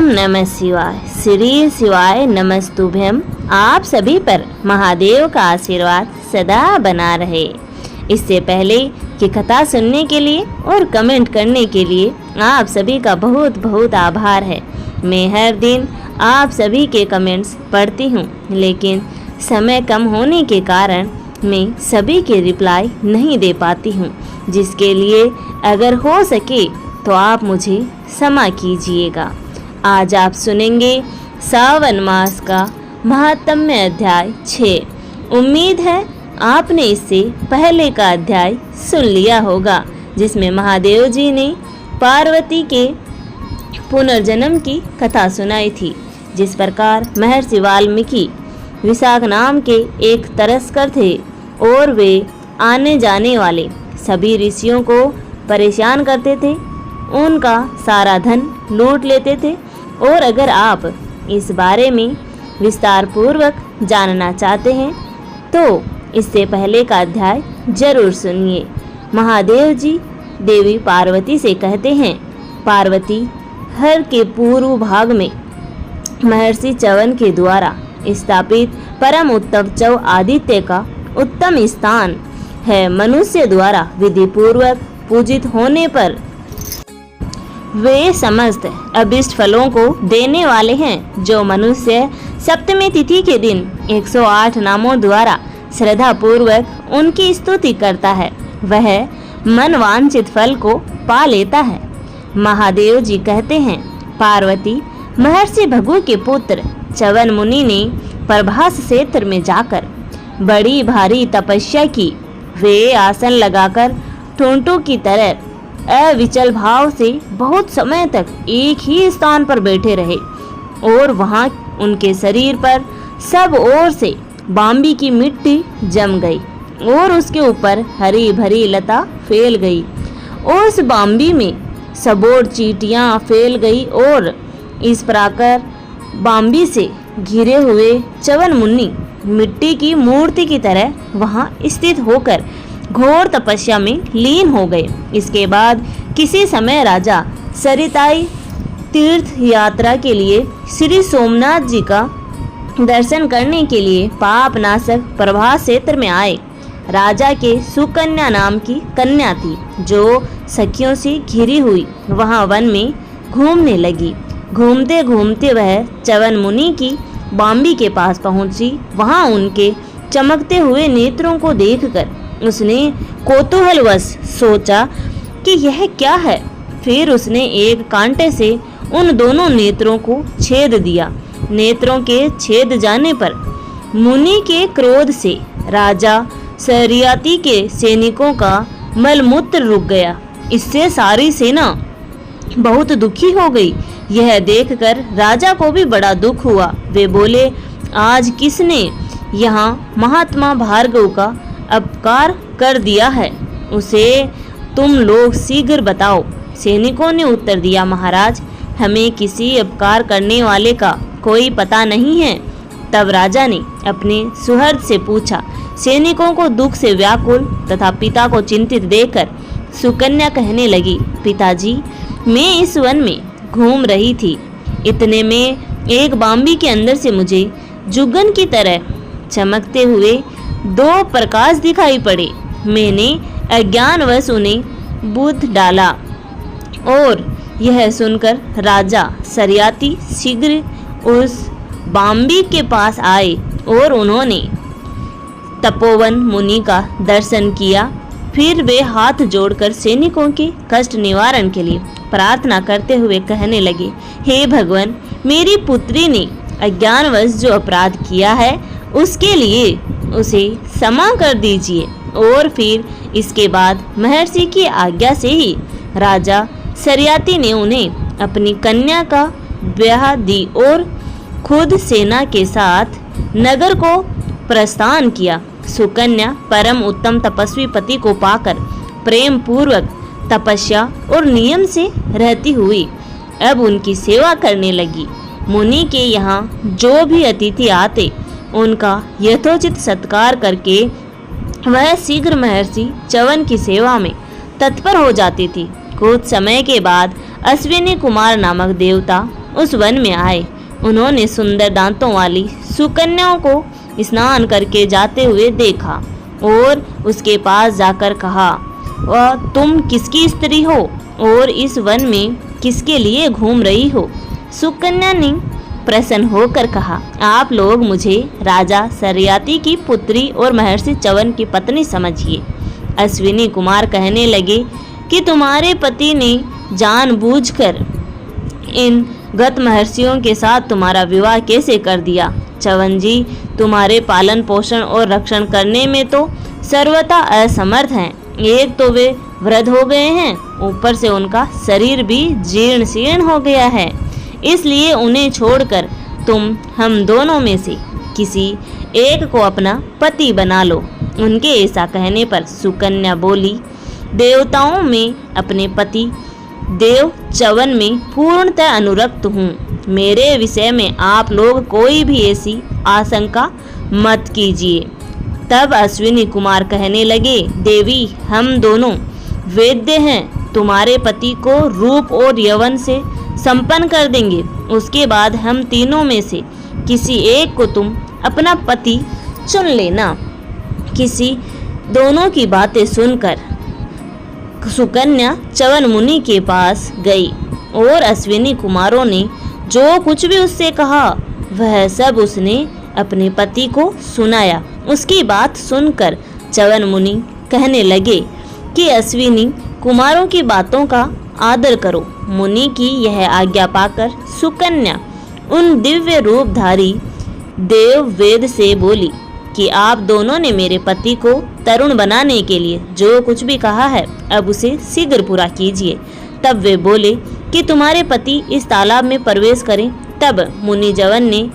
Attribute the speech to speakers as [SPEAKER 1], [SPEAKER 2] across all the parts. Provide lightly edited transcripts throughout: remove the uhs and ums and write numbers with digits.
[SPEAKER 1] ओम नमः शिवाय। श्री शिवाय नमस्तुभ्यम। आप सभी पर महादेव का आशीर्वाद सदा बना रहे। इससे पहले कि कथा सुनने के लिए और कमेंट करने के लिए आप सभी का बहुत बहुत आभार है। मैं हर दिन आप सभी के कमेंट्स पढ़ती हूँ, लेकिन समय कम होने के कारण मैं सभी के रिप्लाई नहीं दे पाती हूँ, जिसके लिए अगर हो सके तो आप मुझे क्षमा कीजिएगा। आज आप सुनेंगे सावन मास का महात्म्य अध्याय 6। उम्मीद है आपने इससे पहले का अध्याय सुन लिया होगा, जिसमें महादेव जी ने पार्वती के पुनर्जन्म की कथा सुनाई थी। जिस प्रकार महर्षि वाल्मीकि विशाख नाम के एक तरस्कर थे और वे आने जाने वाले सभी ऋषियों को परेशान करते थे, उनका सारा धन लूट लेते थे। और अगर आप इस बारे में विस्तार पूर्वक जानना चाहते हैं तो इससे पहले का अध्याय जरूर सुनिए। महादेव जी देवी पार्वती से कहते हैं, पार्वती, हर के पूर्व भाग में महर्षि च्यवन के द्वारा स्थापित परम उत्तम चौ आदित्य का उत्तम स्थान है। मनुष्य द्वारा विधि पूर्वक पूजित होने पर वे समस्त अभिष्ट फलों को देने वाले हैं। जो मनुष्य सप्तमी तिथि के दिन 108 नामों द्वारा श्रद्धा पूर्वक उनकी स्तुति करता है, वह मन वांछित फल को पा लेता है। महादेव जी कहते हैं, पार्वती, महर्षि भृगु के पुत्र च्यवन मुनि ने प्रभास क्षेत्र में जाकर बड़ी भारी तपस्या की। वे आसन लगाकर ठूंठों की तरह अविचल भाव से बहुत समय तक एक ही स्थान पर बैठे रहे और वहां उनके शरीर पर सब ओर से बाम्बी की मिट्टी जम गई और उसके ऊपर हरी भरी लता फैल गई। उस बाम्बी में सबोर चींटियां फैल गई और इस प्रकार बाम्बी से घिरे हुए च्यवन मुनि मिट्टी की मूर्ति की तरह वहां स्थित होकर घोर तपस्या में लीन हो गए। इसके बाद किसी समय राजा सरिताई तीर्थ यात्रा के लिए श्री सोमनाथ जी का दर्शन करने के लिए पाप नाशक प्रभास क्षेत्र में आए। राजा के सुकन्या नाम की कन्या थी, जो सखियों से घिरी हुई वहां वन में घूमने लगी। घूमते घूमते वह च्यवन मुनि की बाम्बी के पास पहुंची। वहां उनके चमकते हुए नेत्रों को देखकर उसने कौतूहलवश सोचा कि यह क्या है। फिर उसने एक कांटे से उन दोनों नेत्रों को छेद दिया। नेत्रों के छेद जाने पर मुनि के क्रोध से राजा सरियाती के सैनिकों का मलमूत्र रुक गया। इससे सारी सेना बहुत दुखी हो गई। यह देखकर राजा को भी बड़ा दुख हुआ। वे बोले, आज किसने यहाँ महात्मा भार्गव का अपकार कर दिया है, उसे तुम लोग शीघ्र बताओ। सैनिकों ने उत्तर दिया, महाराज, हमें किसी अपकार करने वाले का कोई पता नहीं है। तब राजा ने अपने सुहृद से पूछा। सैनिकों को दुख से व्याकुल तथा पिता को चिंतित देखकर सुकन्या कहने लगी, पिताजी, मैं इस वन में घूम रही थी। इतने में एक बाम्बी के अंदर से मुझे जुगन की तरह चमकते हुए दो प्रकाश दिखाई पड़े। मैंने अज्ञानवश उन्हें बुद्ध डाला। और यह सुनकर राजा सरियाती शीघ्र उस बाम्बी के पास आए और उन्होंने तपोवन मुनि का दर्शन किया। फिर वे हाथ जोड़कर सैनिकों के कष्ट निवारण के लिए प्रार्थना करते हुए कहने लगे, हे भगवान, मेरी पुत्री ने अज्ञानवश जो अपराध किया है उसके लिए उसे क्षमा कर दीजिए। और फिर इसके बाद महर्षि की आज्ञा से ही राजा सरियाती ने उन्हें अपनी कन्या का ब्याह दी और खुद सेना के साथ नगर को प्रस्थान किया। सुकन्या परम उत्तम तपस्वी पति को पाकर प्रेम पूर्वक तपस्या और नियम से रहती हुई अब उनकी सेवा करने लगी। मुनि के यहाँ जो भी अतिथि आते उनका यथोचित सत्कार करके वह शीघ्र महर्षि च्यवन की सेवा में तत्पर हो जाती थी। कुछ समय के बाद अश्विनी कुमार नामक देवता उस वन में आए। उन्होंने सुंदर दांतों वाली सुकन्याओं को स्नान करके जाते हुए देखा और उसके पास जाकर कहा, वह तुम किसकी स्त्री हो और इस वन में किसके लिए घूम रही हो? सुकन्या ने प्रसन्न होकर कहा, आप लोग मुझे राजा सरियाती की पुत्री और महर्षि च्यवन की पत्नी समझिए। अश्विनी कुमार कहने लगे कि तुम्हारे पति ने जानबूझकर इन गत महर्षियों के साथ तुम्हारा विवाह कैसे कर दिया? च्यवन जी तुम्हारे पालन पोषण और रक्षण करने में तो सर्वथा असमर्थ हैं। एक तो वे वृद्ध हो गए हैं, ऊपर से उनका शरीर भी जीर्ण शीर्ण हो गया है, इसलिए उन्हें छोड़कर तुम हम दोनों में से किसी एक को अपना पति बना लो। उनके ऐसा कहने पर सुकन्या बोली, देवताओं में अपने पति देव च्यवन में पूर्णतः अनुरक्त हूँ। मेरे विषय में आप लोग कोई भी ऐसी आशंका मत कीजिए। तब अश्विनी कुमार कहने लगे, देवी हम दोनों वैद्य हैं, तुम्हारे पति को रूप और यौवन से संपन्न कर देंगे। उसके बाद हम तीनों में से किसी एक को तुम अपना पति चुन लेना। किसी दोनों की बातें सुनकर सुकन्या च्यवन मुनि के पास गई और अश्विनी कुमारों ने जो कुछ भी उससे कहा वह सब उसने अपने पति को सुनाया। उसकी बात सुनकर च्यवन मुनि कहने लगे कि अश्विनी कुमारों की बातों का आदर करो। मुनि की यह आज्ञा पाकर सुकन्या उन दिव्य रूपधारी देव वेद से बोली कि आप दोनों ने मेरे पति को तरुण बनाने के लिए जो कुछ भी कहा है अब उसे शीघ्र पूरा कीजिए। तब वे बोले कि तुम्हारे पति इस तालाब में प्रवेश करें। तब मुनि च्यवन ने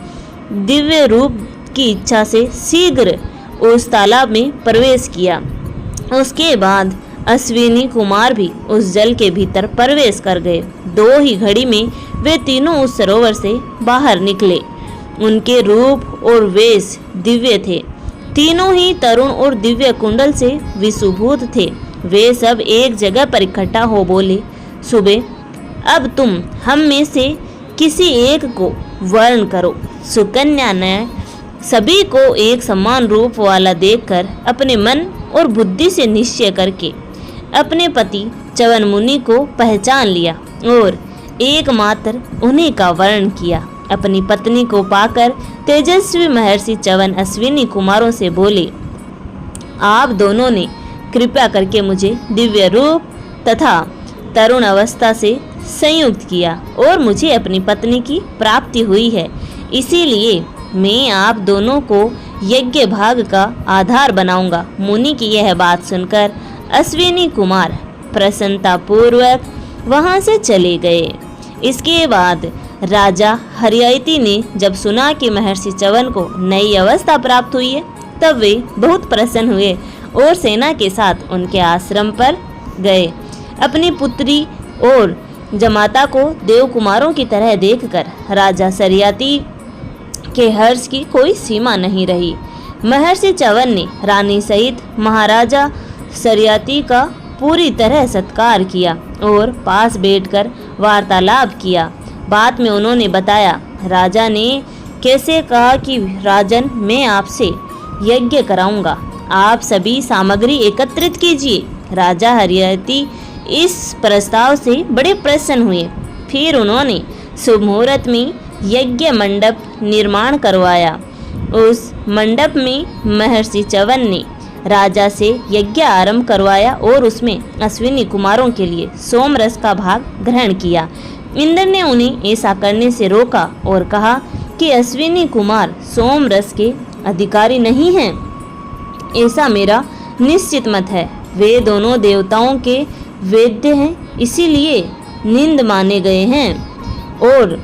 [SPEAKER 1] दिव्य रूप की इच्छा से शीघ्र उस तालाब में प्रवेश किया। उसके बाद अश्विनी कुमार भी उस जल के भीतर प्रवेश कर गए। 2 ही घड़ी में वे तीनों उस सरोवर से बाहर निकले। उनके रूप और वेश दिव्य थे। तीनों ही तरुण और दिव्य कुंडल से विशुभूत थे। वे सब एक जगह पर इकट्ठा हो बोले, सुबह अब तुम हम में से किसी एक को वर्ण करो। सुकन्या ने सभी को एक समान रूप वाला देखकर अपने मन और बुद्धि से निश्चय करके अपने पति च्यवन मुनि को पहचान लिया और एकमात्र उन्हीं का वर्ण किया। अपनी पत्नी को पाकर तेजस्वी महर्षि च्यवन अश्विनी कुमारों से बोले, आप दोनों ने कृपा करके मुझे दिव्य रूप तथा तरुण अवस्था से संयुक्त किया और मुझे अपनी पत्नी की प्राप्ति हुई है। इसीलिए मैं आप दोनों को यज्ञ भाग का आधार बनाऊंगा। मुनि की यह बात सुनकर अश्विनी कुमार प्रसन्नता पूर्वक वहां से चले गए। इसके बाद राजा हरियाती ने जब सुना कि महर्षि च्यवन को नई अवस्था प्राप्त हुई है तब वे बहुत प्रसन्न हुए और सेना के साथ उनके आश्रम पर गए। अपनी पुत्री और जमाता को देव कुमारों की तरह देखकर राजा सरियाती के हर्ष की कोई सीमा नहीं रही। महर्षि च्यवन ने रानी सहित महाराजा सरियाती का पूरी तरह सत्कार किया और पास बैठकर वार्तालाप किया। बाद में उन्होंने बताया, राजा ने कैसे कहा कि राजन मैं आपसे यज्ञ कराऊंगा, आप सभी सामग्री एकत्रित कीजिए। राजा हरियाती इस प्रस्ताव से बड़े प्रसन्न हुए। फिर उन्होंने शुभ मुहूर्त में यज्ञ मंडप निर्माण करवाया। उस मंडप में महर्षि च्यवन ने राजा से यज्ञ आरंभ करवाया और उसमें अश्विनी कुमारों के लिए सोमरस का भाग ग्रहण किया। इंद्र ने उन्हें ऐसा करने से रोका और कहा कि अश्विनी कुमार सोमरस के अधिकारी नहीं हैं। ऐसा मेरा निश्चित मत है। वे दोनों देवताओं के वैद्य हैं, इसीलिए निंद माने गए हैं। और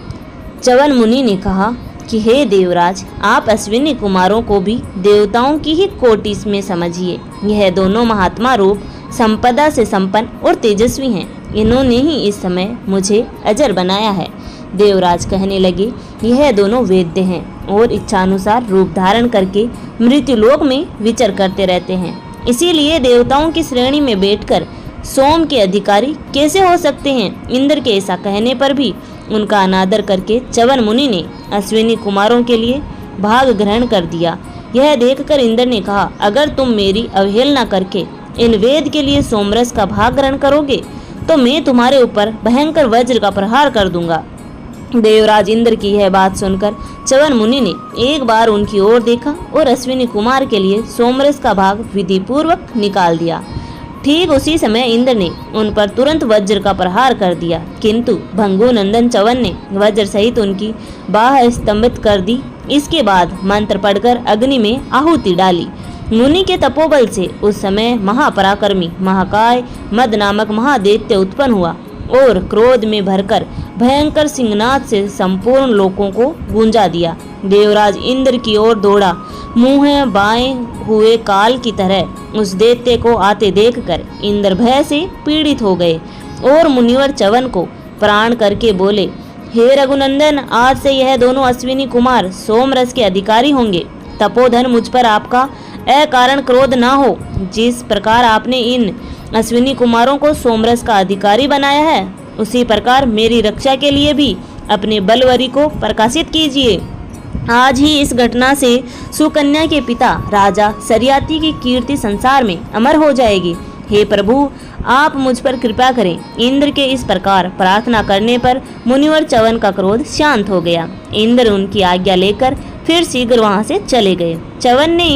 [SPEAKER 1] च्यवन मुनि ने कहा कि हे देवराज, आप अश्विनी कुमारों को भी देवताओं की ही कोटि में समझिए। यह दोनों महात्मा रूप संपदा से संपन्न और तेजस्वी हैं। इन्होंने ही इस समय मुझे अजर बनाया है। देवराज कहने लगे, यह दोनों वैद्य हैं और इच्छानुसार रूप धारण करके मृत्युलोक में विचर करते रहते हैं। इसीलिए देवताओं की श्रेणी में बैठकर सोम के अधिकारी कैसे हो सकते हैं? इंद्र के ऐसा कहने पर भी उनका अनादर करके च्यवन मुनि ने अश्विनी कुमारों के लिए भाग ग्रहण कर दिया। यह देखकर इंद्र ने कहा, अगर तुम मेरी अवहेलना करके इन वेद के लिए सोमरस का भाग ग्रहण करोगे तो मैं तुम्हारे ऊपर भयंकर वज्र का प्रहार कर दूंगा। देवराज इंद्र की यह बात सुनकर च्यवन मुनि ने एक बार उनकी ओर देखा और अश्विनी कुमार के लिए सोमरस का भाग विधि पूर्वक निकाल दिया। ठीक उसी समय इंद्र ने उन पर तुरंत वज्र का प्रहार कर दिया, किंतु भंगु नंदन च्यवन ने वज्र सहित उनकी बाह स्तंभित कर दी। इसके बाद मंत्र पढ़कर अग्नि में आहुति डाली। मुनि के तपोबल से उस समय महापराक्रमी महाकाय मद नामक महादैत्य उत्पन्न हुआ और क्रोध में भरकर भयंकर सिंहनाद से संपूर्ण लोकों को गूंजा दिया। देवराज इंद्र की ओर दौड़ा, मुंह बाएं हुए काल की तरह उस दैत्य को आते देखकर इंद्र भय से पीड़ित हो गए और मुनिवर च्यवन को प्राण करके बोले, हे रघुनंदन, आज से यह दोनों अश्विनी कुमार सोमरस के अधिकारी होंगे। तपोधन मुझ पर आपका अकारण क्रोध ना हो। जिस प्रकार आपने इन अश्विनी कुमारों को सोमरस का अधिकारी बनाया है, उसी प्रकार मेरी रक्षा के लिए भी अपने बलवरी को प्रकाशित कीजिए। आज ही इस घटना से सुकन्या के पिता राजा सरियाती की कीर्ति संसार में अमर हो जाएगी। हे प्रभु, आप मुझ पर कृपा करें। इंद्र के इस प्रकार प्रार्थना करने पर मुनिवर च्यवन का क्रोध शांत हो गया। इंद्र उनकी आज्ञा लेकर फिर शीघ्र वहां से चले गए। च्यवन ने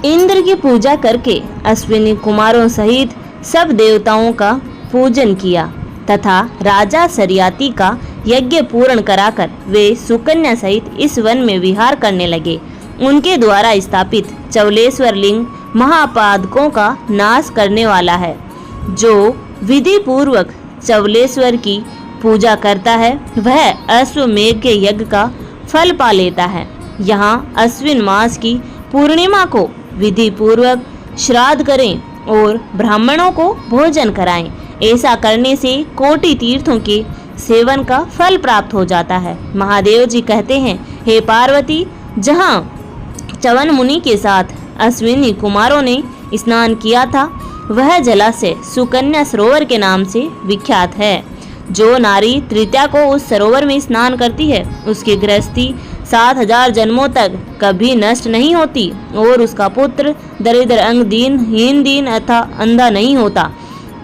[SPEAKER 1] इंद्र की पूजा करके अश्विनी कुमारों सहित सब देवताओं का पूजन किया तथा राजा सरियाती का यज्ञ पूर्ण कराकर वे सुकन्या सहित इस वन में विहार करने लगे। उनके द्वारा स्थापित चौलेश्वर लिंग महापादकों का नाश करने वाला है। जो विधि पूर्वक चौलेश्वर की पूजा करता है वह अश्वमेघ के यज्ञ का फल पा लेता है। यहाँ अश्विन मास की पूर्णिमा को विधि पूर्वक श्राद्ध करें और ब्राह्मणों को भोजन कराएं। ऐसा करने से कोटि तीर्थों के सेवन का फल प्राप्त हो जाता है। महादेव जी कहते हैं, हे पार्वती, जहाँ च्यवन मुनि के साथ अश्विनी कुमारों ने स्नान किया था वह जलाशय सुकन्या सरोवर के नाम से विख्यात है। जो नारी तृतीया को उस सरोवर में स्नान करती है उसकी गृहस्थी 7000 जन्मों तक कभी नष्ट नहीं होती और उसका पुत्र दरिद्र अंगहीन हीन अथा अंधा नहीं होता।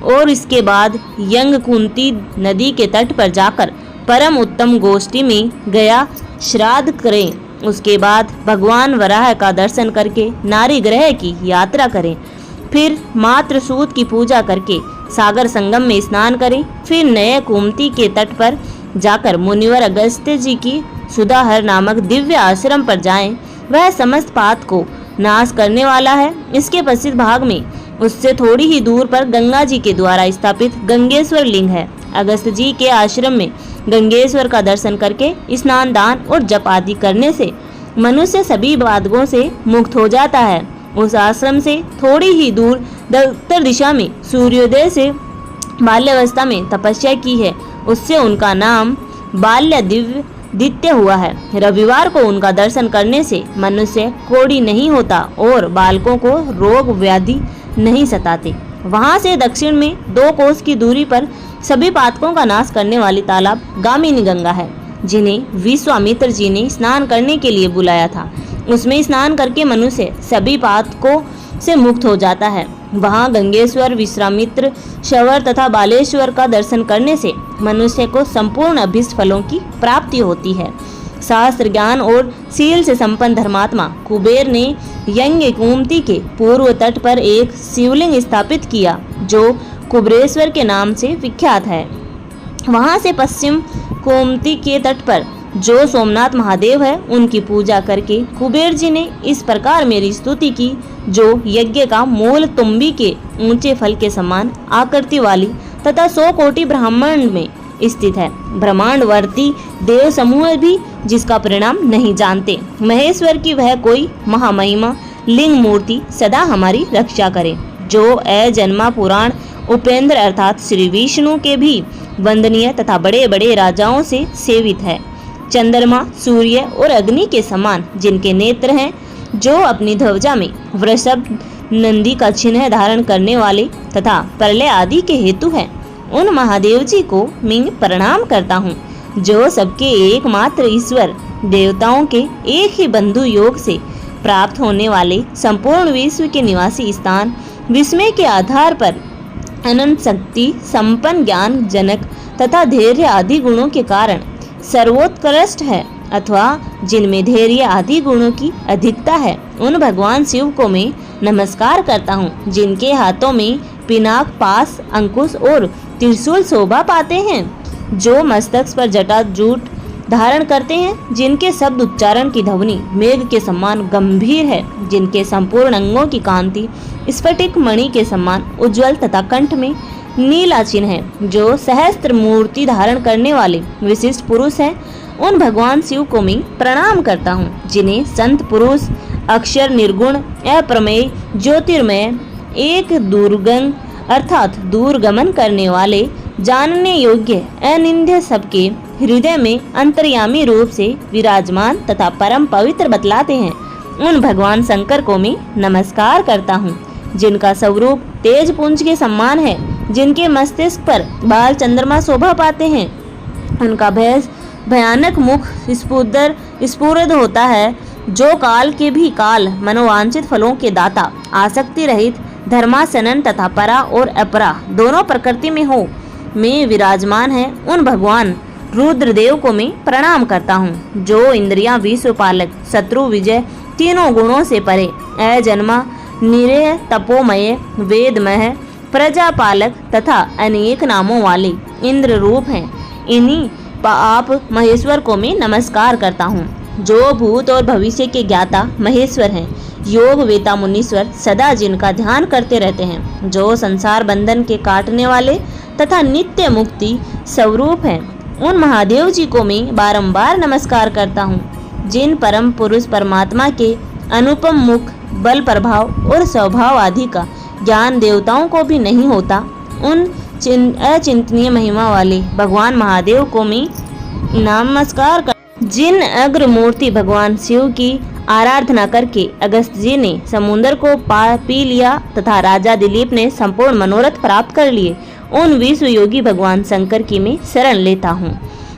[SPEAKER 1] और इसके बाद यंग कुंती नदी के तट पर जाकर परम उत्तम गोष्ठी में गया श्राद्ध करें। उसके बाद भगवान वराह का दर्शन करके नारी ग्रह की यात्रा करें। फिर मातृ सूत की पूजा करके सागर संगम में स्नान करें। फिर नए कुमती के तट पर जाकर मुनिवर अगस्त्य जी की सुधाहर नामक दिव्य आश्रम पर जाएं। वह समस्त पाप को नाश करने वाला है। इसके पश्चिम भाग में उससे थोड़ी ही दूर पर गंगा जी के द्वारा स्थापित गंगेश्वर लिंग है। अगस्त्य जी के आश्रम में गंगेश्वर का दर्शन करके स्नान दान और जप आदि करने से मनुष्य सभी बाधकों से मुक्त हो जाता है। उस आश्रम से थोड़ी ही दूर उत्तर दिशा में सूर्योदय से बाल्यावस्था में तपस्या की है, उससे उनका नाम बाल्य दित्य हुआ है। रविवार को उनका दर्शन करने से मनुष्य कोढ़ी नहीं होता और बालकों को रोग व्याधि नहीं सताते। वहां से दक्षिण में 2 कोस की दूरी पर सभी पातकों का नाश करने वाली तालाब गामिनी गंगा है, जिन्हें विश्वामित्र जी ने स्नान करने के लिए बुलाया था। उसमें स्नान करके मनुष्य सभी पातकों से मुक्त हो जाता है। वहाँ गंगेश्वर, विश्वामित्र, शवर तथा बालेश्वर का दर्शन करने से मनुष्य को संपूर्ण अभीष्ट फलों की प्राप्ति होती है। शास्त्र ज्ञान और शील से संपन्न धर्मात्मा कुबेर ने यंग कुमती के पूर्व तट पर एक शिवलिंग स्थापित किया जो कुबेरेश्वर के नाम से विख्यात है। वहां से पश्चिम कुमती के तट पर जो सोमनाथ महादेव है उनकी पूजा करके कुबेर जी ने इस प्रकार मेरी स्तुति की, जो यज्ञ का मूल तुम्बी के ऊंचे फल के समान आकृति वाली तथा 100 कोटि ब्रह्मांड में स्थित है। ब्रह्मांडवर्ती देव समूह भी जिसका परिणाम नहीं जानते। महेश्वर की वह कोई महामहिमा लिंग मूर्ति सदा हमारी रक्षा करे, जो अजन्मा पुराण उपेंद्र अर्थात श्री विष्णु के भी वंदनीय तथा बड़े बड़े राजाओं से सेवित है। चंद्रमा, सूर्य और अग्नि के समान जिनके नेत्र हैं, जो अपनी ध्वजा में वृषभ नंदी का चिन्ह धारण करने वाले तथा प्रलय आदि के हेतु हैं, उन महादेव जी को मैं प्रणाम करता हूँ। जो सबके एकमात्र ईश्वर देवताओं के एक ही बंधु योग से प्राप्त होने वाले संपूर्ण विश्व के निवासी स्थान, विस्मय के आधार पर अनंत शक्ति संपन्न, ज्ञान जनक तथा धैर्य आदि गुणों के कारण सर्वोत्कृष्ट है, अथवा जिनमें धैर्य आदि गुणों की अधिकता है, उन भगवान शिव को मैं नमस्कार करता हूँ, जिनके हाथों में पिनाक, पास, अंकुश और त्रिशूल शोभा पाते हैं, जो मस्तक पर जटा जूट धारण करते हैं, जिनके शब्द उच्चारण की ध्वनि मेघ के समान गंभीर है, जिनके संपूर्ण अंगों की कांति स्फटिक मणि के समान उज्जवल तथा कंठ में नीला चिन्ह है, जो सहस्त्र मूर्ति धारण करने वाले विशिष्ट पुरुष हैं, उन भगवान शिव को मैं प्रणाम करता हूँ, जिन्हें संत पुरुष, अक्षर, निर्गुण, अप्रमेय, ज्योतिर्मय, एक दुर्गम अर्थात दूरगमन करने वाले, जानने योग्य, अनिंद्य, सबके हृदय में अंतर्यामी रूप से विराजमान तथा परम पवित्र बतलाते हैं, उन भगवान शंकर को मैं नमस्कार करता हूँ, जिनका स्वरूप तेज पुंज के समान है, जिनके मस्तिष्क पर बाल चंद्रमा शोभा पाते हैं, उनका भयानक मुख स्फुरद होता है, जो काल के भी काल, मनोवांछित फलों के दाता, आसक्ति रहित, धर्मासनन तथा परा और अपरा दोनों प्रकृति में हो में विराजमान है, उन भगवान रुद्रदेव को मैं प्रणाम करता हूँ, जो इंद्रियां, विश्वपालक, शत्रु विजय, तीनों गुणों से परे, अजन्मा, निरय, तपोमय, वेदमय, प्रजापालक तथा अनेक नामों वाले इंद्र रूप हैं। इन्हीं आप महेश्वर को मैं नमस्कार करता हूँ, जो भूत और भविष्य के ज्ञाता महेश्वर हैं, योग वेता मुनीश्वर, सदा जिनका ध्यान करते रहते हैं, जो संसार बंधन के काटने वाले तथा नित्य मुक्ति स्वरूप हैं, उन महादेव जी को मैं बारंबार नमस्कार करता हूँ, जिन परम पुरुष परमात्मा के अनुपम मुख, बल, प्रभाव और स्वभाव आदि का ज्ञान देवताओं को भी नहीं होता, उन अचिंतनीय महिमा वाले भगवान महादेव को मैं नमस्कार कर। जिन अग्र मूर्ति भगवान शिव की आराधना करके अगस्त जी ने समुद्र को पी लिया तथा राजा दिलीप ने संपूर्ण मनोरथ प्राप्त कर लिए, उन विश्व योगी भगवान शंकर की मैं शरण लेता हूँ।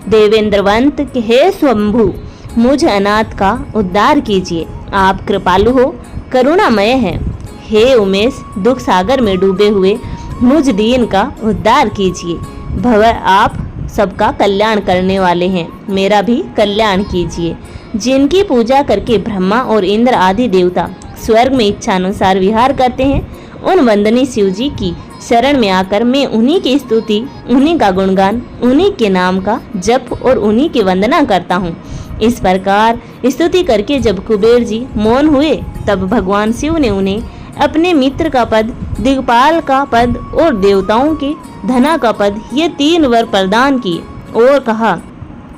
[SPEAKER 1] देवेंद्रवंत के हे स्वंभु, मुझ अनाथ का उद्धार कीजिए, आप कृपालु हो, करुणामय हैं। हे उमेश, दुख सागर में डूबे हुए मुझ दीन का उद्धार कीजिए। भव, आप सबका कल्याण करने वाले हैं, मेरा भी कल्याण कीजिए। जिनकी पूजा करके ब्रह्मा और इंद्र आदि देवता स्वर्ग में इच्छानुसार विहार करते हैं, उन वंदनीय शिव जी की शरण में आकर मैं उन्हीं की स्तुति, उन्हीं का गुणगान, उन्हीं के नाम का जप और उन्हीं की वंदना करता हूँ। इस प्रकार स्तुति करके जब कुबेर जी मौन हुए, तब भगवान शिव ने उन्हें अपने मित्र का पद, दिग्पाल का पद और देवताओं के धना का पद, ये 3 वर प्रदान किए और कहा,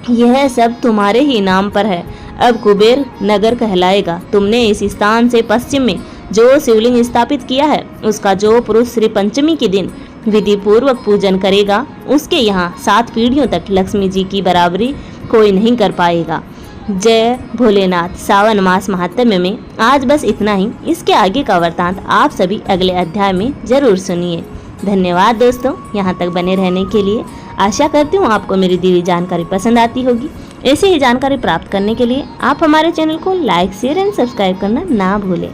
[SPEAKER 1] यह सब तुम्हारे ही नाम पर है, अब कुबेर नगर कहलाएगा। तुमने इस स्थान से पश्चिम में जो शिवलिंग स्थापित किया है, उसका जो पुरुष श्री पंचमी के दिन विधि पूर्वक पूजन करेगा, उसके यहाँ 7 पीढ़ियों तक लक्ष्मी जी की बराबरी कोई नहीं कर पाएगा। जय भोलेनाथ। सावन मास महात्म्य में आज बस इतना ही। इसके आगे का वृतांत आप सभी अगले अध्याय में जरूर सुनिए। धन्यवाद दोस्तों, यहाँ तक बने रहने के लिए। आशा करती हूँ आपको मेरी दी हुई जानकारी पसंद आती होगी। ऐसी ही जानकारी प्राप्त करने के लिए आप हमारे चैनल को लाइक, शेयर एंड सब्सक्राइब करना ना भूलें।